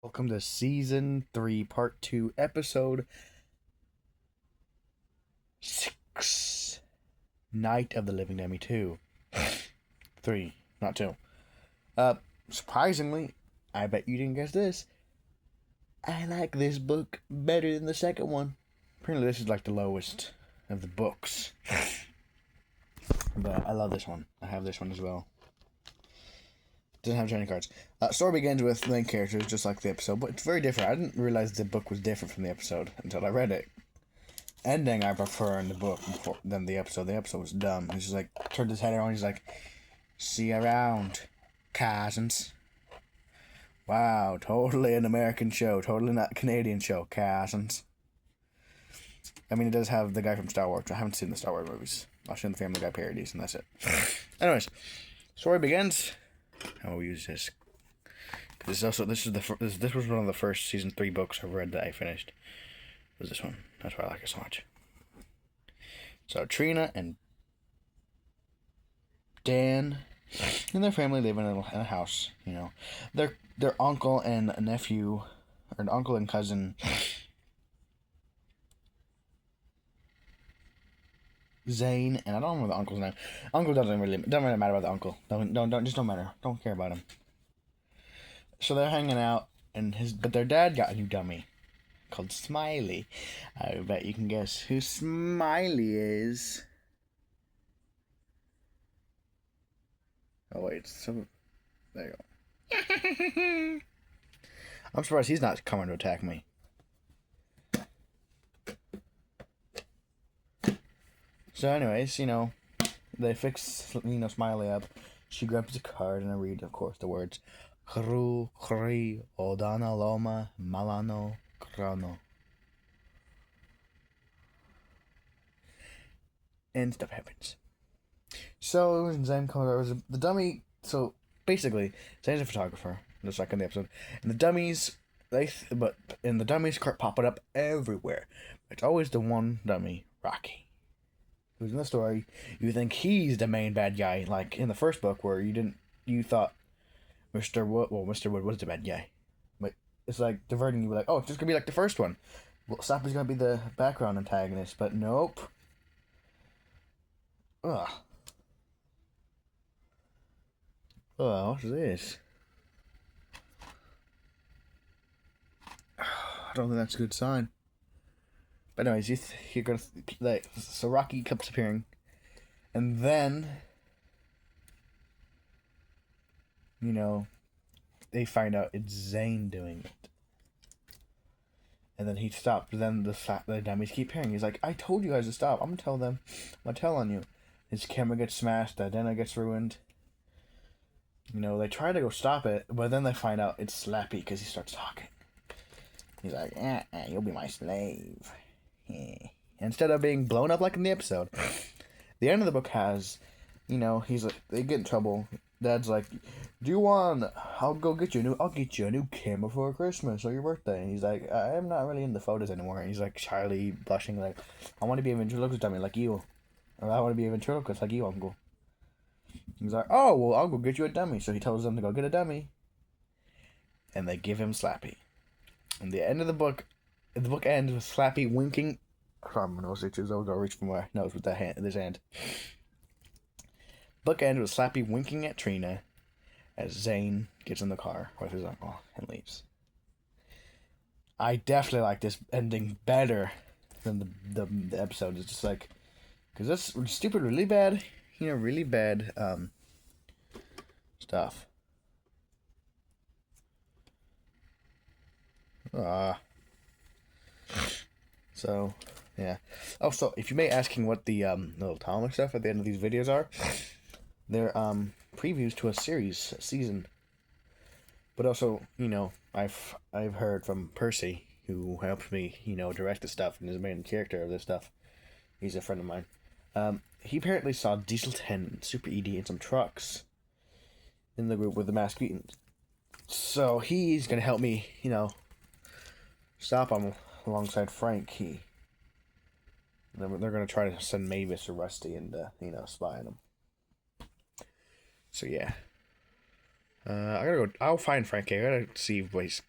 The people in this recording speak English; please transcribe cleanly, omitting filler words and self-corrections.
Welcome to Season 3, Part 2, Episode 6, Night of the Living Dummy 2. 3, not 2. Surprisingly, I bet you didn't guess this. I like this book better than the second one. Apparently this is like the lowest of the books. But I love this one. I have this one as well. Doesn't have trading cards. Story begins with the main characters, just like the episode, but it's very different. I didn't realize the book was different from the episode until I read it. Ending I prefer in the book than the episode. The episode was dumb. He's just like, turned his head around, he's like, see you around, cousins. Wow, totally an American show, totally not a Canadian show, cousins. I mean, it does have the guy from Star Wars. I haven't seen the Star Wars movies. I've seen the Family Guy parodies, and that's it. Anyways, story begins. I will use this. This was one of the first season 3 books I've read that I finished. Was this one? That's why I like it so much. So Trina and Dan and their family live in a house. You know, their uncle and nephew, or uncle and cousin, Zane, and I don't remember the uncle's name. Uncle doesn't really matter about the uncle. Don't matter. Don't care about him. So they're hanging out, but their dad got a new dummy called Smiley. I bet you can guess who Smiley is. Oh wait, there you go. I'm surprised he's not coming to attack me. So anyways, they fix, Smiley up. She grabs a card and I read, of course, the words Kru, Kri, Odana, Loma, Malano, Krano. And stuff happens. So, Zane comes over, the dummy, so basically, Zane's a photographer, just like in the episode, and the dummies, popping up everywhere. It's always the one dummy, Rocky, who's in the story. You think he's the main bad guy, like in the first book where you thought Mr. Wood was the bad guy. But it's like diverting you, like, oh, it's just gonna be like the first one. Well, Slappy's gonna be the background antagonist, but nope. Ugh. Oh, what's this? I don't think that's a good sign. But anyways, you're gonna so Rocky keeps appearing, and then they find out it's Zane doing it, and then he stopped. But then the dummies keep hearing. He's like, "I told you guys to stop. I'm gonna tell them. I'm gonna tell on you." His camera gets smashed. The antenna gets ruined. They try to go stop it, but then they find out it's Slappy because he starts talking. He's like, "You'll be my slave." Instead of being blown up like in the episode, the end of the book has, he's like, they get in trouble. Dad's like, I'll get you a new camera for Christmas or your birthday. And he's like, I'm not really in the photos anymore. And he's like shyly blushing, like, I want to be a ventriloquist dummy like you. Or I want to be a ventriloquist like you, uncle. He's like, oh, well, I'll go get you a dummy. So he tells them to go get a dummy. And they give him Slappy. And the end of the book ends with Slappy winking. I'm gonna reach for my nose with this hand. Book ends with Slappy winking at Trina as Zane gets in the car with his uncle and leaves. I definitely like this ending better than the episode. It's just like, because that's stupid, really bad, really bad stuff. So, yeah. Oh, so if you may asking what the little Talmud stuff at the end of these videos are, they're previews to a season. But also, I've heard from Percy, who helped me, direct the stuff and is the main character of this stuff. He's a friend of mine. He apparently saw Diesel 10 and Super ED and some trucks in the group with the masked mutants. So he's gonna help me, stop them alongside Frank. They're gonna try to send Mavis or Rusty and spy on them. So yeah, I gotta go. I'll find Frank. I gotta see what he's